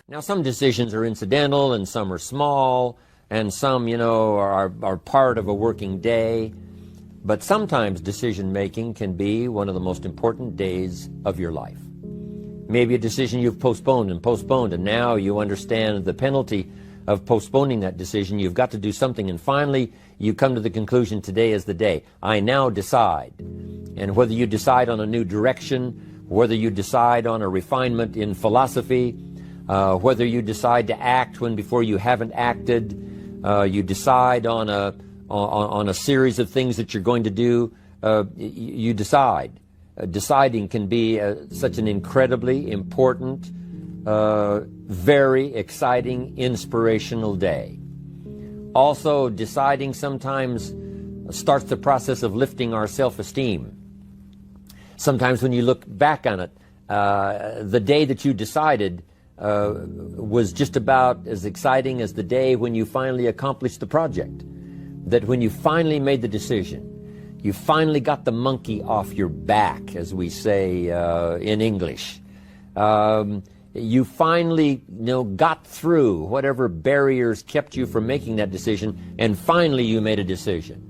Now, some decisions are incidental and some are small and some, are part of a working day. But sometimes decision-making can be one of the most important days of your life. Maybe a decision you've postponed, and now you understand the penalty of postponing that decision. You've got to do something, and finally you come to the conclusion, today is the day. I now decide. And whether you decide on a new direction, whether you decide on a refinement in philosophy, whether you decide to act when before you haven't acted, you decide on a series of things that you're going to do, you decide. Deciding can be such an incredibly important, very exciting, inspirational day. Also, deciding sometimes starts the process of lifting our self-esteem. Sometimes when you look back on it, the day that you decided was just about as exciting as the day when you finally accomplished the project. That when you finally made the decision, you finally got the monkey off your back, as we say in English. You finally, got through whatever barriers kept you from making that decision, and finally you made a decision.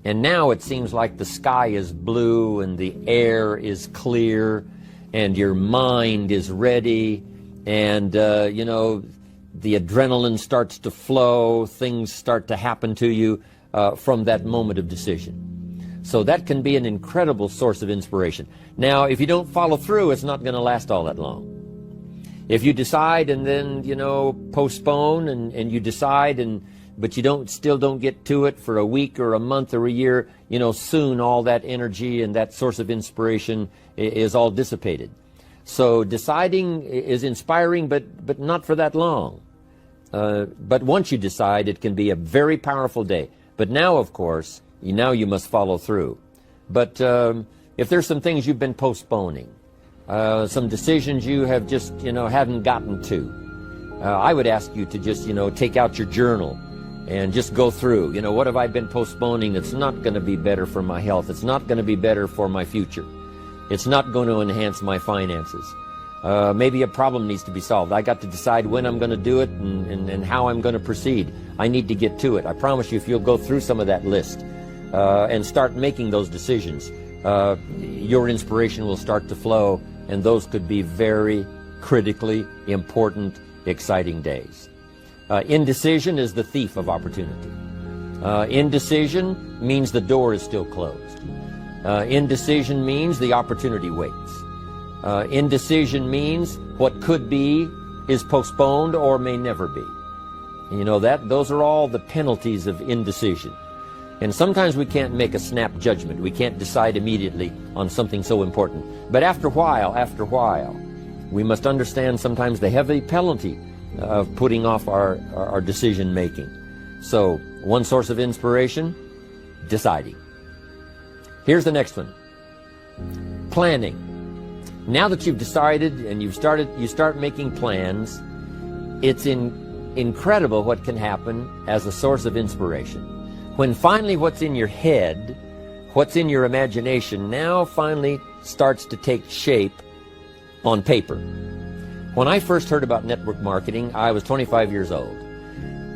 And now it seems like the sky is blue and the air is clear and your mind is ready, and the adrenaline starts to flow, things start to happen to you from that moment of decision. So that can be an incredible source of inspiration. Now, if you don't follow through, it's not going to last all that long. If you decide and then, postpone and you decide, but you still don't get to it for a week or a month or a year, soon all that energy and that source of inspiration is all dissipated. So deciding is inspiring, but not for that long. But once you decide, it can be a very powerful day. But now, of course, now you must follow through. But if there's some things you've been postponing, some decisions you have just, haven't gotten to, I would ask you to just, take out your journal and just go through, what have I been postponing that's not going to be better for my health? It's not going to be better for my future. It's not going to enhance my finances. Maybe a problem needs to be solved. I got to decide when I'm going to do it and how I'm going to proceed. I need to get to it. I promise you, if you'll go through some of that list and start making those decisions, your inspiration will start to flow, and those could be very critically important, exciting days. Indecision is the thief of opportunity. Indecision means the door is still closed. Indecision means the opportunity waits. Indecision means what could be is postponed or may never be. Those are all the penalties of indecision. And sometimes we can't make a snap judgment. We can't decide immediately on something so important. But after a while, we must understand sometimes the heavy penalty of putting off our decision making. So, one source of inspiration, deciding. Here's the next one. Planning. Now that you've decided and you start making plans, it's incredible what can happen as a source of inspiration. When finally what's in your head, what's in your imagination, now finally starts to take shape on paper. When I first heard about network marketing, I was 25 years old.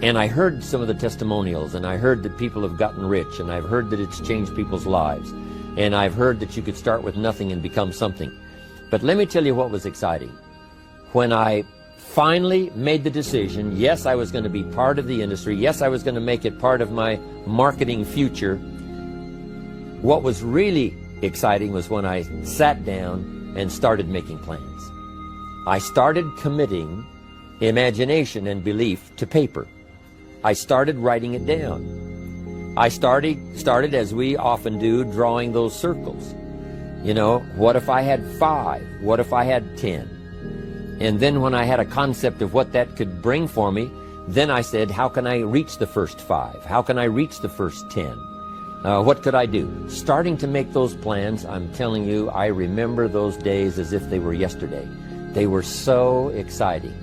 And I heard some of the testimonials, and I heard that people have gotten rich, and I've heard that it's changed people's lives. And I've heard that you could start with nothing and become something. But let me tell you what was exciting. When I finally made the decision, yes, I was going to be part of the industry, yes, I was going to make it part of my marketing future, what was really exciting was when I sat down and started making plans. I started committing imagination and belief to paper. I started writing it down. I started, as we often do, drawing those circles. What if I had 5? What if I had 10? And then when I had a concept of what that could bring for me, then I said, how can I reach the first 5? How can I reach the first 10? What could I do? Starting to make those plans, I'm telling you, I remember those days as if they were yesterday. They were so exciting.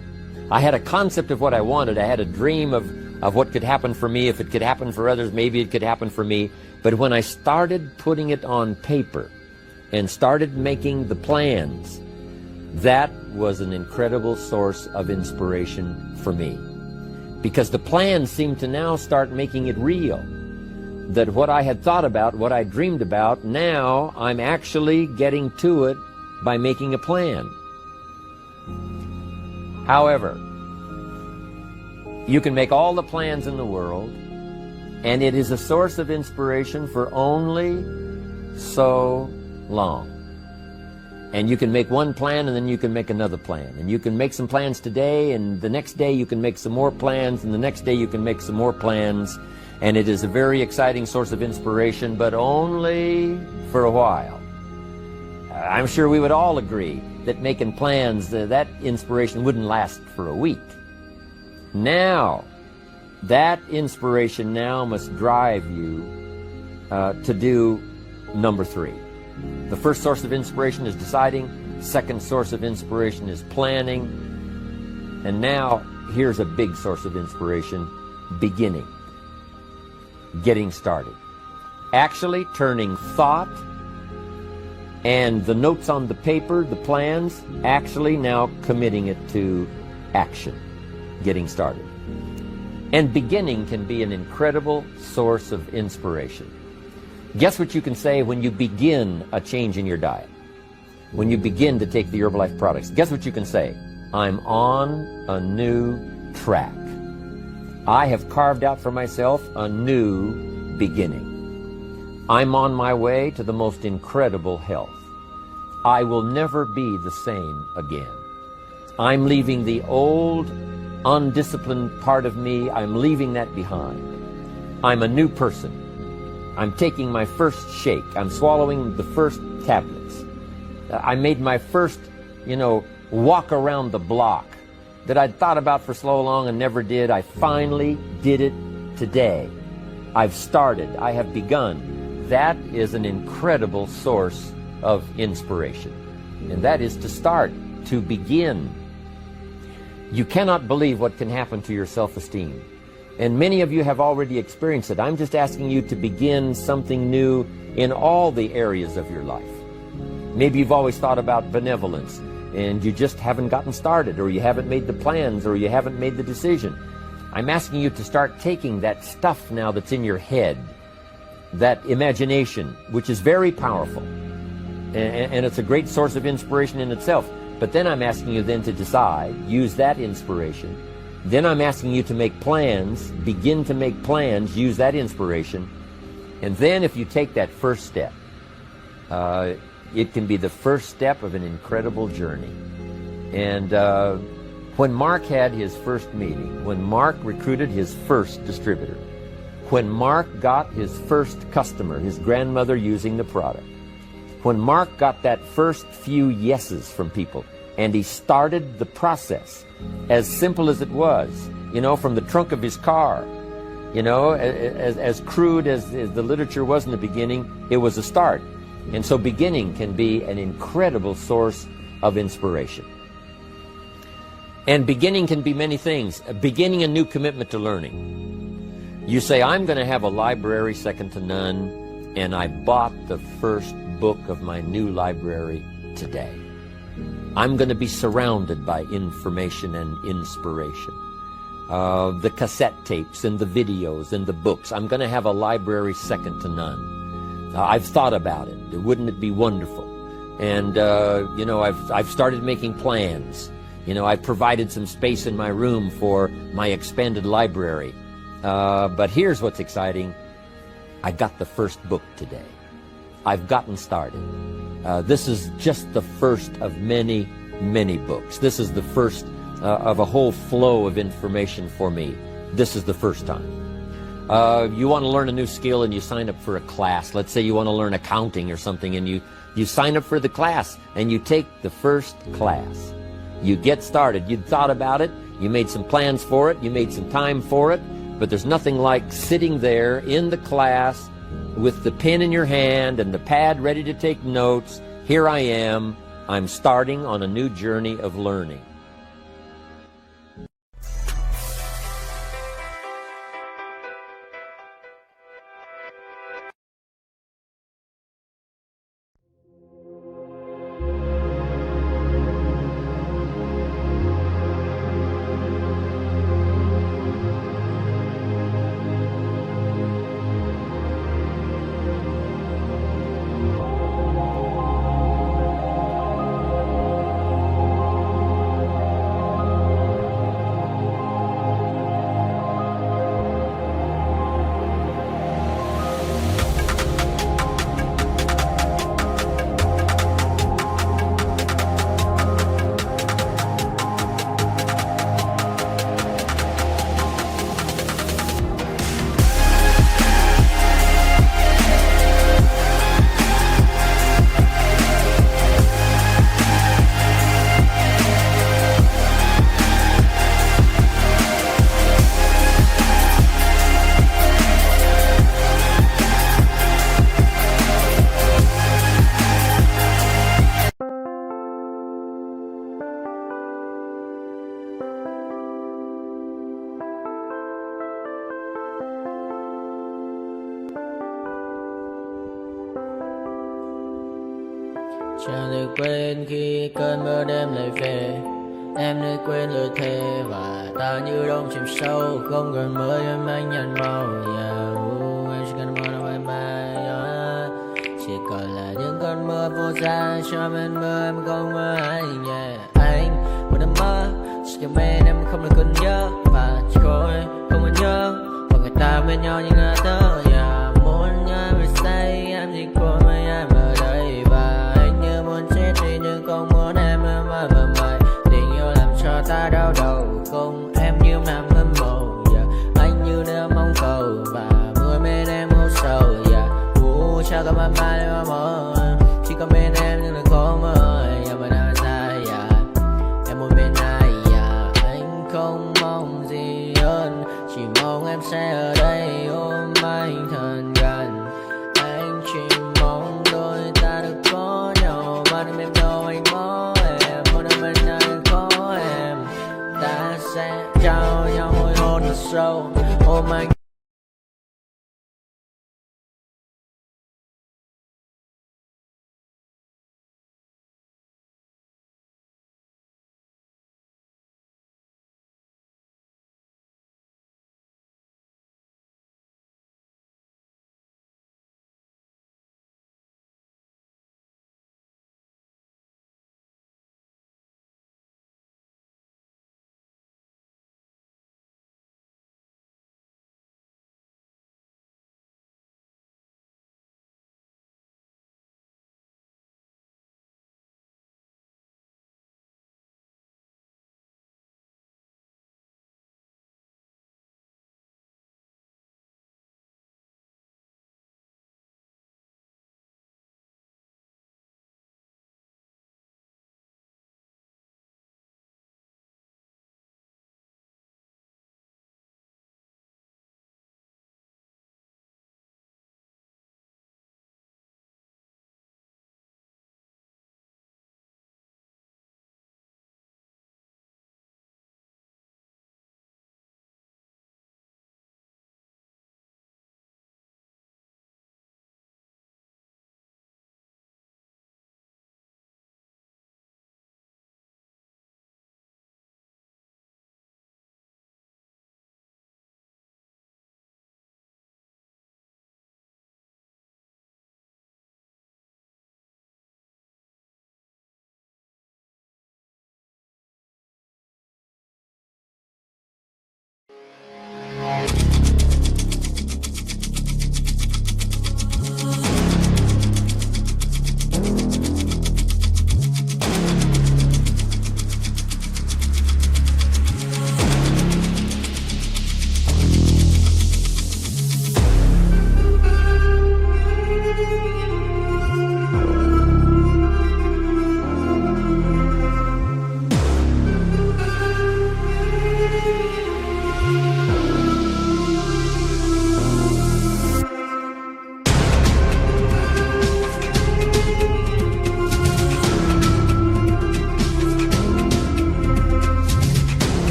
I had a concept of what I wanted. I had a dream of what could happen for me. If it could happen for others, maybe it could happen for me. But when I started putting it on paper and started making the plans, That was an incredible source of inspiration for me, because the plans seemed to now start making it real. That what I had thought about, what I dreamed about, now I'm actually getting to it by making a plan. However, you can make all the plans in the world, and it is a source of inspiration for only so long. And you can make one plan, and then you can make another plan. And you can make some plans today, and the next day you can make some more plans, and the next day you can make some more plans. And it is a very exciting source of inspiration, but only for a while. I'm sure we would all agree that making plans, that inspiration wouldn't last for a week. Now, that inspiration now must drive you to do number 3. The first source of inspiration is deciding. Second source of inspiration is planning. And now, here's a big source of inspiration: beginning. Getting started. Actually turning thought and the notes on the paper, the plans, actually now committing it to action. Getting started. And beginning can be an incredible source of inspiration. Guess what you can say when you begin a change in your diet? When you begin to take the Herbalife products, guess what you can say? I'm on a new track. I have carved out for myself a new beginning. I'm on my way to the most incredible health. I will never be the same again. I'm leaving the old, undisciplined part of me. I'm leaving that behind. I'm a new person. I'm taking my first shake. I'm swallowing the first tablets. I made my first, walk around the block that I'd thought about for so long and never did. I finally did it today. I've started. I have begun. That is an incredible source of inspiration. And that is to start, to begin. You cannot believe what can happen to your self-esteem. And many of you have already experienced it. I'm just asking you to begin something new in all the areas of your life. Maybe you've always thought about benevolence, and you just haven't gotten started, or you haven't made the plans, or you haven't made the decision. I'm asking you to start taking that stuff now that's in your head, that imagination, which is very powerful, and it's a great source of inspiration in itself. But then I'm asking you then to decide, use that inspiration. Then I'm asking you to make plans, begin to make plans, use that inspiration. And then if you take that first step, it can be the first step of an incredible journey. And when Mark had his first meeting, when Mark recruited his first distributor, when Mark got his first customer, his grandmother using the product, when Mark got that first few yeses from people, and he started the process, as simple as it was, from the trunk of his car, as crude as the literature was in the beginning, it was a start. And so beginning can be an incredible source of inspiration. And beginning can be many things. Beginning a new commitment to learning. You say, I'm going to have a library second to none, and I bought the first book of my new library today. I'm going to be surrounded by information and inspiration. The cassette tapes and the videos and the books. I'm going to have a library second to none. I've thought about it. Wouldn't it be wonderful? And, I've started making plans. I've provided some space in my room for my expanded library. But here's what's exciting. I got the first book today. I've gotten started. This is just the first of many, many books. This is the first of a whole flow of information for me. This is the first time. You want to learn a new skill and you sign up for a class. Let's say you want to learn accounting or something, and you sign up for the class and you take the first class. You get started. You thought about it. You made some plans for it. You made some time for it. But there's nothing like sitting there in the class with the pen in your hand and the pad ready to take notes. Here I am. I'm starting on a new journey of learning. Chẳng thể quên khi cơn mưa đêm lại về. Em nơi quên lời thề và ta như đông chìm sâu. Không cần mơ em anh nhận màu. Em chỉ cần mơ bye bye. Chỉ còn là những cơn mưa vô giá. Cho bên mơ em không mơ anh. Anh vẫn đang mơ. Chỉ cần bên em không được cần nhớ. Và chỉ có em không còn nhớ. Và người ta bên nhau như ngã tớ. Muốn nhớ về say em chỉ có mấy em ở đây. Và anh như muốn chết đi nhưng không muốn em mơ mày. Tình yêu làm cho ta đau đầu. Không em như nằm mơ mộng. Anh như nếu mong cầu. Và mưa bên em ngô sầu. Chào các bạn mai em mơ. Chỉ có bên em nhưng là khó mơ. Em vẫn đang dài. Em muốn bên ai. Anh không mong gì hơn. Chỉ mong em sẽ ở đây ôm anh thật gần. Anh chỉ mong đôi ta được có nhau. Mà đừng em đâu anh có em. Muốn ở bên anh có em. Ta sẽ trao nhau môi hôn thật sâu. Ôm anh.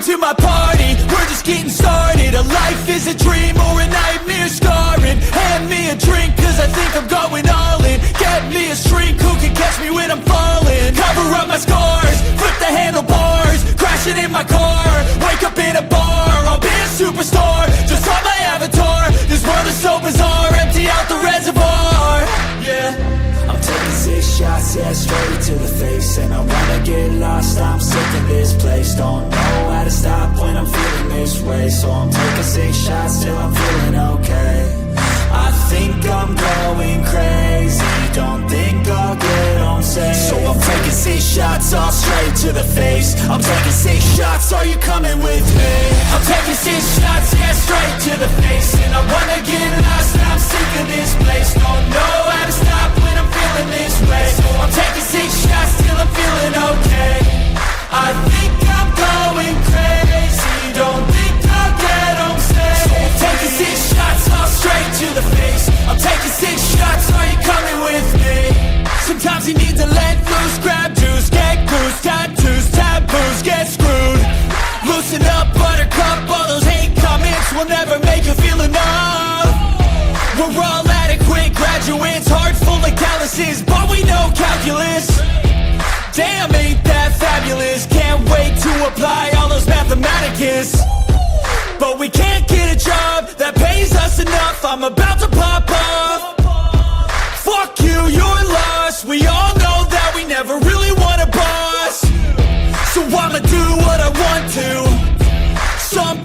to my party, we're just getting started. A life is a dream or a nightmare scarring. Hand me a drink cause I think I'm going all in. Get me a shrink who can catch me when I'm falling. Cover up my scars, flip the handlebars, crashing in my car, wake up in a bar. I'll be a superstar, just on my avatar. This world is so bizarre, empty out the reservoir. Yeah, I'm taking 6 shots, yeah, straight to the face. And I wanna get lost, I'm sick of this place. Don't know how to stop when I'm feeling this way. So I'm taking 6 shots till I'm feeling okay. I think I'm going crazy, don't think I'll get on safe. So I'm taking 6 shots, all straight to the face. I'm taking 6 shots, are you coming with me? I'm taking 6 shots, yeah, straight to the face. And I wanna get lost, I'm sick of this place. Don't know how to stop when I'm feeling this way. So I'm taking 6 shots till I'm feeling okay. I think I'm going crazy, don't think I'll get on safe. So I'm taking 6 shots, all straight to the face. I'm taking 6 shots, are you coming with me? Sometimes you need to let loose, grab juice, get goose, tattoos, taboos, get screwed. Loosen up, buttercup, all those hate comments will never make you feel enough. We're all adequate graduates, heart full of calluses, but we know calculus. Damn, ain't that fabulous? Can't wait to apply all those mathematicus. But we can't get a job that pays us enough. I'm about to pop off. Fuck you, you're lost. We all know that we never really want a boss. So I'ma do what I want to. Some